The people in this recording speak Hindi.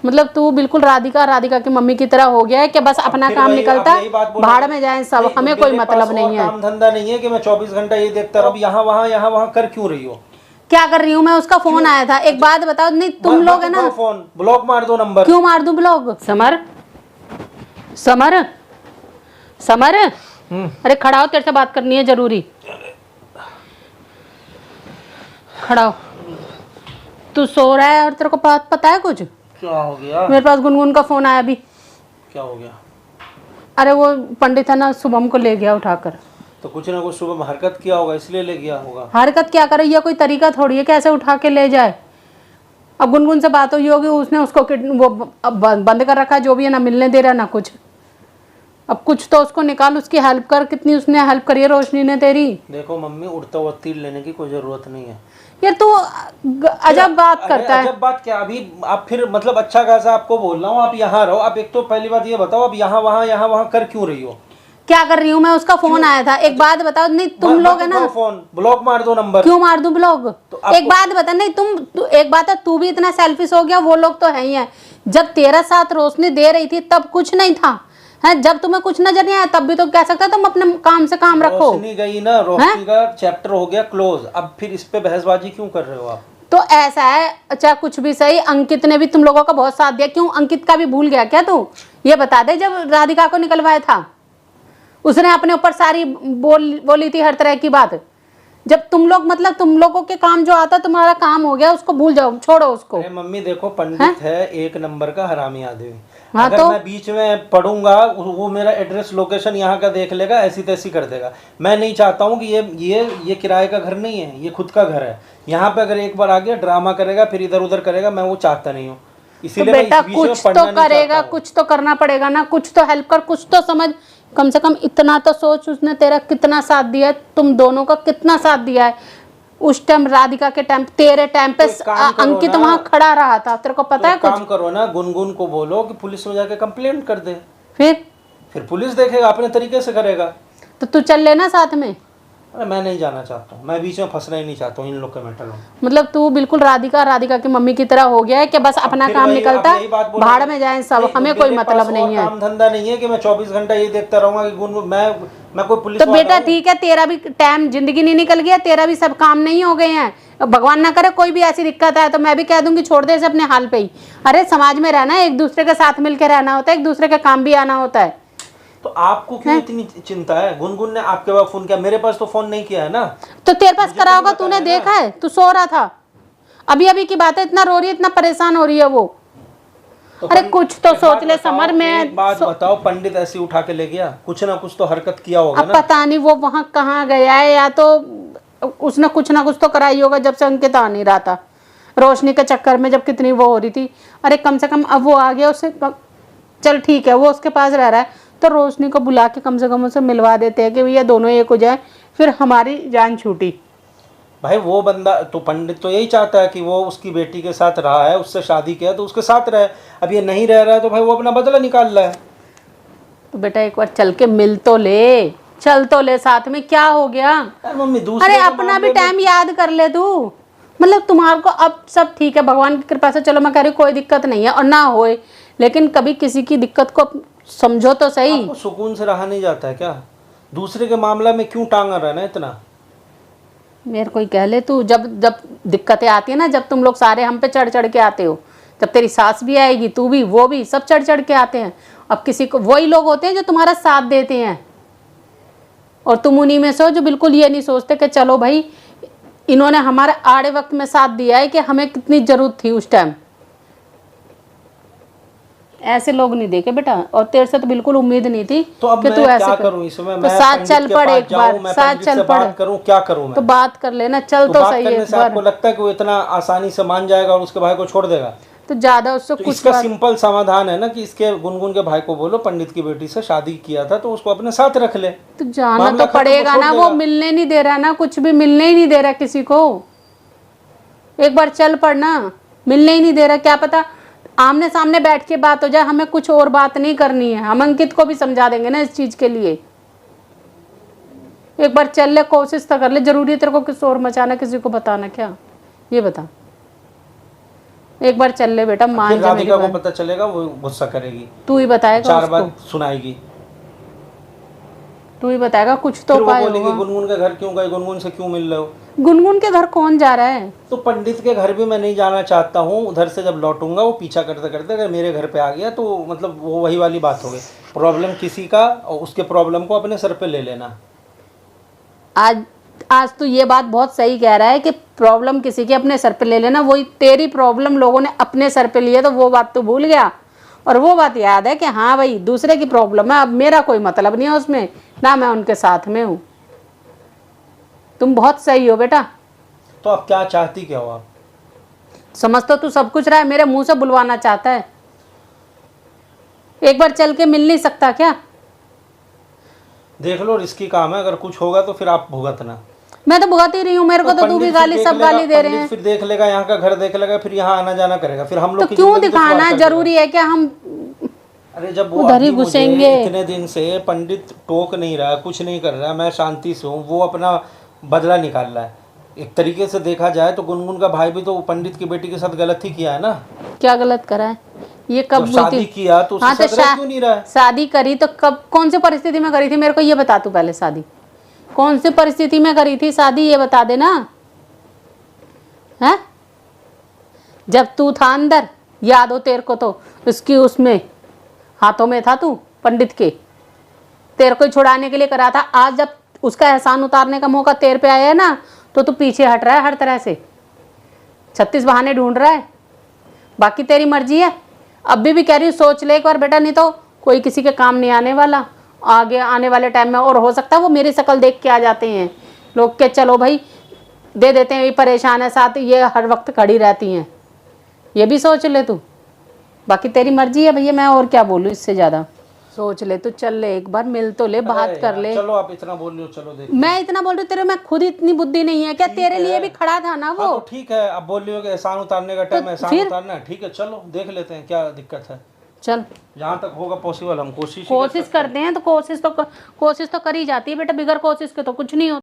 मतलब तू बिल्कुल राधिका की मम्मी की तरह हो गया है कि बस अपना काम निकलता, भाड़ में जाए सब, हमें कोई मतलब नहीं है। काम धंधा नहीं है कि मैं 24 घंटा ये देखता रहूं, यहाँ वहाँ कर क्यों रही हो? क्या कर रही हूँ मैं? उसका फोन आया था। एक बात बताओ, नहीं तुम लोग है ना, फोन ब्लॉक मार दो नंबर। क्यों मार दूं ब्लॉक? समर समर समर, अरे खड़ा हो, तेरे से बात करनी है जरूरी। खड़ा हो। तू सो रहा है और तेरे को बात पता है कुछ? क्या हो गया? मेरे पास गुनगुन का फोन आया अभी। क्या हो गया? अरे वो पंडित है ना, शुभम को ले गया उठाकर। तो कुछ ना कुछ सुबह हरकत किया होगा इसलिए ले गया होगा। हरकत क्या करे? ये कोई तरीका थोड़ी है कैसे उठा के ले जाए। अब गुनगुन से बात हुई होगी, उसने उसको वो बंद कर रखा है, जो भी है ना, मिलने दे रहा ना कुछ। अब कुछ तो उसको निकाल, उसकी हेल्प कर। कितनी उसने हेल्प करी है रोशनी ने तेरी। देखो मम्मी, उड़ता हुआ तीर लेने की कोई जरूरत नहीं है। यार तू अजब बात करता है। अजब बात क्या? अभी आप फिर मतलब अच्छा खासा आपको बोल रहा हूँ, आप यहाँ रहो। आप एक तो पहली बात ये बताओ, आप यहाँ वहाँ कर क्यों रही हो? क्या कर रही हूँ मैं? उसका फोन आया था। एक बात बताओ, नहीं तुम लोग है ना, फोन ब्लॉक मार दो नंबर। क्यों मार दूं ब्लॉक? एक बात बता, नहीं एक बात है, तू भी इतना सेल्फिश हो गया, वो लोग तो है ही है। जब तेरा साथ रोशनी दे रही थी तब कुछ नहीं था, है? जब तुम्हें कुछ नजर नहीं आया तब भी तो कह सकता तुम अपने काम से काम रखो। रोशनी गई ना, रोशनी का चैप्टर हो गया क्लोज। अब फिर इस पे बहसबाजी क्यों कर रहे हो आप? तो ऐसा है, अच्छा कुछ भी सही, अंकित ने भी तुम लोगों का बहुत साथ दिया। क्यों, अंकित का भी भूल गया क्या तू? ये बता दे। जब राधिका को निकलवाया था, उसने अपने ऊपर सारी बोली थी हर तरह की बात। जब तुम लोग, मतलब तुम लोगों के काम जो आता, तुम्हारा काम हो गया, उसको भूल जाओ, छोड़ो उसको। अरे मम्मी देखो, पंडित है एक नंबर का हरामी आदमी। हाँ, अगर तो मैं बीच में पढ़ूंगा, वो मेरा एड्रेस लोकेशन यहाँ का देख लेगा, ऐसी तैसी कर देगा। मैं नहीं चाहता हूँ कि ये किराए का घर नहीं है, ये खुद का घर है। यहाँ पे अगर एक बार आ गया ड्रामा करेगा, फिर इधर उधर करेगा, मैं वो चाहता नहीं हूँ। इसीलिए तो बेटा मैं इस बीच में कुछ पढ़ना तो नहीं चाहता करेगा, हूँ। कुछ तो करना पड़ेगा ना, कुछ तो हेल्प कर, कुछ तो समझ। कम से कम इतना तो सोच, उसने तेरा कितना साथ दिया है, तुम दोनों का कितना साथ दिया है। उस टाइम राधिका के टाइम, तेरे टाइम पे अंकित वहां खड़ा रहा था, तेरे को पता है कुछ? काम करो ना, गुनगुन को बोलो कि पुलिस में जाके कंप्लेंट कर दे। फिर पुलिस देखेगा, अपने तरीके से करेगा। तो तू चल लेना साथ में। अरे मैं नहीं जाना चाहता हूँ, मैं बीच में फंसना ही नहीं चाहता हूँ इन लोग के मेंटल में। मतलब तू बिल्कुल राधिका की मम्मी की तरह हो गया है कि बस अपना काम निकलता, भाड़ में जाए सब, हमें कोई मतलब नहीं है। काम धंधा नहीं है कि मैं 24 घंटा ये देखता रहूंगा कि मैं कोई पुलिस तो बेटा ठीक है, तेरा भी टाइम, जिंदगी नहीं निकल गया, तेरा भी सब काम नहीं हो गए हैं। भगवान ना करे कोई भी ऐसी दिक्कत है तो मैं भी कह दूंगी छोड़ दे इसे अपने हाल पे ही। अरे समाज में रहना है, एक दूसरे के साथ मिलकर रहना होता है, एक दूसरे के काम भी आना होता है। तो आपको क्यों इतनी चिंता है? गुनगुन ने आपके पास फोन किया, मेरे पास तो फोन नहीं किया है ना। तो तेरे पास करा होगा, तूने देखा है? तू सो रहा था, अभी अभी की बात है, इतना रो रही है, इतना परेशान हो रही है वो। तो अरे कुछ तो सोच ले समर। में एक बात बताओ, पंडित ऐसे उठा के ले गया, कुछ ना कुछ तो हरकत किया होगा अब ना। पता नहीं वो वहां कहाँ गया है, या तो उसने कुछ ना कुछ तो कराई होगा जब से अंकित आ नहीं रहा था, रोशनी के चक्कर में जब कितनी वो हो रही थी। अरे कम से कम अब वो आ गया, उससे चल ठीक है, वो उसके पास रह रहा है तो रोशनी को बुला के कम से कम उसे मिलवा देते हैं कि भैया दोनों एक हो जाए, फिर हमारी जान छूटी। भाई वो बंदा तो, पंडित तो यही चाहता है कि वो उसकी बेटी के साथ रहा है, उससे शादी किया तो उसके साथ रहे। अब ये नहीं रह रहा है तो भाई वो अपना बदला निकाल रहा है। तो बेटा एक बार चल के मिल तो ले, चल तो ले साथ में, क्या हो गया? मम्मी अरे अपना भी टाइम याद कर ले तू। मतलब तुम्हारे को अब सब ठीक है भगवान की कृपा से, चलो मैं कह रही कोई दिक्कत नहीं है और ना होए, लेकिन कभी किसी की दिक्कत को समझो तो सही। आपको सुकून से रहा नहीं जाता है क्या? दूसरे के मामला में क्यों टांगा रहना इतना? मेरे कोई कह ले तू, जब जब दिक्कतें आती है ना, जब तुम लोग सारे हम पे चढ़ चढ़ के आते हो, जब तेरी सास भी आएगी, तू भी, वो भी, सब चढ़ चढ़ के आते हैं। अब किसी को, वही लोग होते हैं जो तुम्हारा साथ देते हैं, और तुम उन्हीं में से हो जो बिल्कुल ये नहीं सोचते कि चलो भाई इन्होंने हमारे आड़े वक्त में साथ दिया है कि हमें कितनी जरूरत थी उस टाइम। ऐसे लोग नहीं देखे बेटा, और तेरे से तो बिल्कुल उम्मीद नहीं थी तो अब कि मैं तू ऐसे क्या कर। करूं इसमें? तो मैं साथ चल पड़ एक बार, साथ चल पड़, बात करूं, क्या करूं मैं? तो बात कर लेना, चल तो बात सही करने है से आपको लगता है कि वो इतना आसानी से मान जाएगा और उसके भाई को छोड़ देगा? तो ज्यादा उससे तो कुछ इसका सिंपल समाधान है ना कि इसके गुनगुन के भाई को बोलो पंडित की बेटी से शादी किया था तो उसको अपने साथ रख ले। तो जाना तो पड़ेगा ना, वो मिलने नहीं दे रहा ना, कुछ भी मिलने ही नहीं दे रहा किसी को। एक बार चल पड़ना, मिलने ही नहीं दे रहा। क्या पता आमने सामने बैठ के बात हो जाए, हमें कुछ और बात नहीं करनी है, हम अंकित को भी समझा देंगे ना इस चीज के लिए। एक बार चल ले, कोशिश तो कर ले। जरूरी है तेरे को किसी और मचाना, किसी को बताना क्या? ये बता। एक बार चल ले बेटा, मान फिर जा मेरी राधिका को बात। पता चलेगा, वो गुस्सा करेगी, तू ही बताएगा चार उसको, बात सुनाएगी। तू ही बताएगा, कुछ तो फिर वो उपाय बोलेगी होगा। गुनगुन के घर क्यों गए, गुनगुन से क्यों मिल रहे हो? गुनगुन के घर कौन जा रहा है? तो पंडित के घर भी मैं नहीं जाना चाहता हूँ। उधर से जब लौटूंगा वो पीछा करते करते अगर मेरे घर पे आ गया तो मतलब वो वही वाली बात हो गई, प्रॉब्लम किसी का और उसके प्रॉब्लम को अपने सर पे ले लेना। आज तू ये बात बहुत सही कह रहा है कि प्रॉब्लम किसी के अपने सर पे ले लेना। वही तेरी प्रॉब्लम लोगों ने अपने सर पे लिए तो वो बात तू भूल गया, और वो बात याद है कि हाँ भाई दूसरे की प्रॉब्लम है, अब मेरा कोई मतलब नहीं है उसमें, ना मैं उनके साथ में हूँ। तुम बहुत सही हो बेटा। तो आप क्या चाहती क्या हो आप? समझ तो तू सब कुछ रहा है, मेरे मुंह से बुलवाना चाहता है। एक बार चल के मिल नहीं सकता क्या? देख लो रिस्की काम है, अगर कुछ होगा तो फिर आप भुगतना। मैं तो भुगत ही रही हूँ, मेरे को तो तू भी गाली, सब गाली दे रहे हैं। फिर देख लेगा, यहाँ का घर देख लेगा, फिर यहाँ आना जाना करेगा, फिर हम लोग तो की क्यों जिंदगी तो दिखाना खराब कर जरूरी है क्या? हम देगा। अरे जब वो उधर ही अभी मुझे घुसेंगे। इतने दिन से पंडित टोक नहीं रहा, कुछ नहीं कर रहा, मैं शांति से हूँ, वो अपना बदला निकाल रहा है। एक तरीके से देखा जाए तो गुनगुन का भाई भी तो पंडित की बेटी के साथ गलत ही किया है ना। क्या गलत करा है? ये कब जब हुई शादी थी? किया तो उसके हाँ, तो साथ रह क्यों नहीं रहा है? शादी करी तो कब, कौन सी परिस्थिति में करी थी मेरे को ये बता। तू पहले शादी कौन सी परिस्थिति में करी थी शादी, ये बता देना है। जब तू था अंदर, याद हो तेरे को, तो उसकी उसमें हाथों में था तू पंडित के, तेरे को छुड़ाने के लिए करा था। आज जब उसका एहसान उतारने का मौका तेरे पे आया है ना, तो तू पीछे हट रहा है हर तरह से, 36 बहाने ढूंढ रहा है। बाकी तेरी मर्जी है। अभी भी कह रही हूँ सोच ले एक बार बेटा, नहीं तो कोई किसी के काम नहीं आने वाला आगे आने वाले टाइम में। और हो सकता है वो मेरी शक्ल देख के आ जाते हैं लोग के, चलो भाई दे देते हैं, ये परेशान है साथ, ये हर वक्त खड़ी रहती हैं, ये भी सोच ले तू। बाकी तेरी मर्जी है भैया, मैं और क्या बोलूँ इससे ज़्यादा। सोच ले तू, चल ले एक बार, मिल तो ले, बात अरे कर यार, ले। चलो आप इतना बोल रहे हो, चलो देख। मैं इतना बोल रही हूँ तेरे में खुद इतनी बुद्धि नहीं है क्या? तेरे लिए भी खड़ा था ना वो। हाँ, तो ठीक है, अब बोल रही हो कि एहसान उतारने का टाइम एहसान फिर? उतारना है, ठीक है चलो देख लेते हैं क्या दिक्कत है। चल जहाँ तक होगा पॉसिबल हम कोशिश कोशिश करते हैं, तो कोशिश तो कर ही जाती है बेटा, बिगर कोशिश के तो कुछ नहीं होता।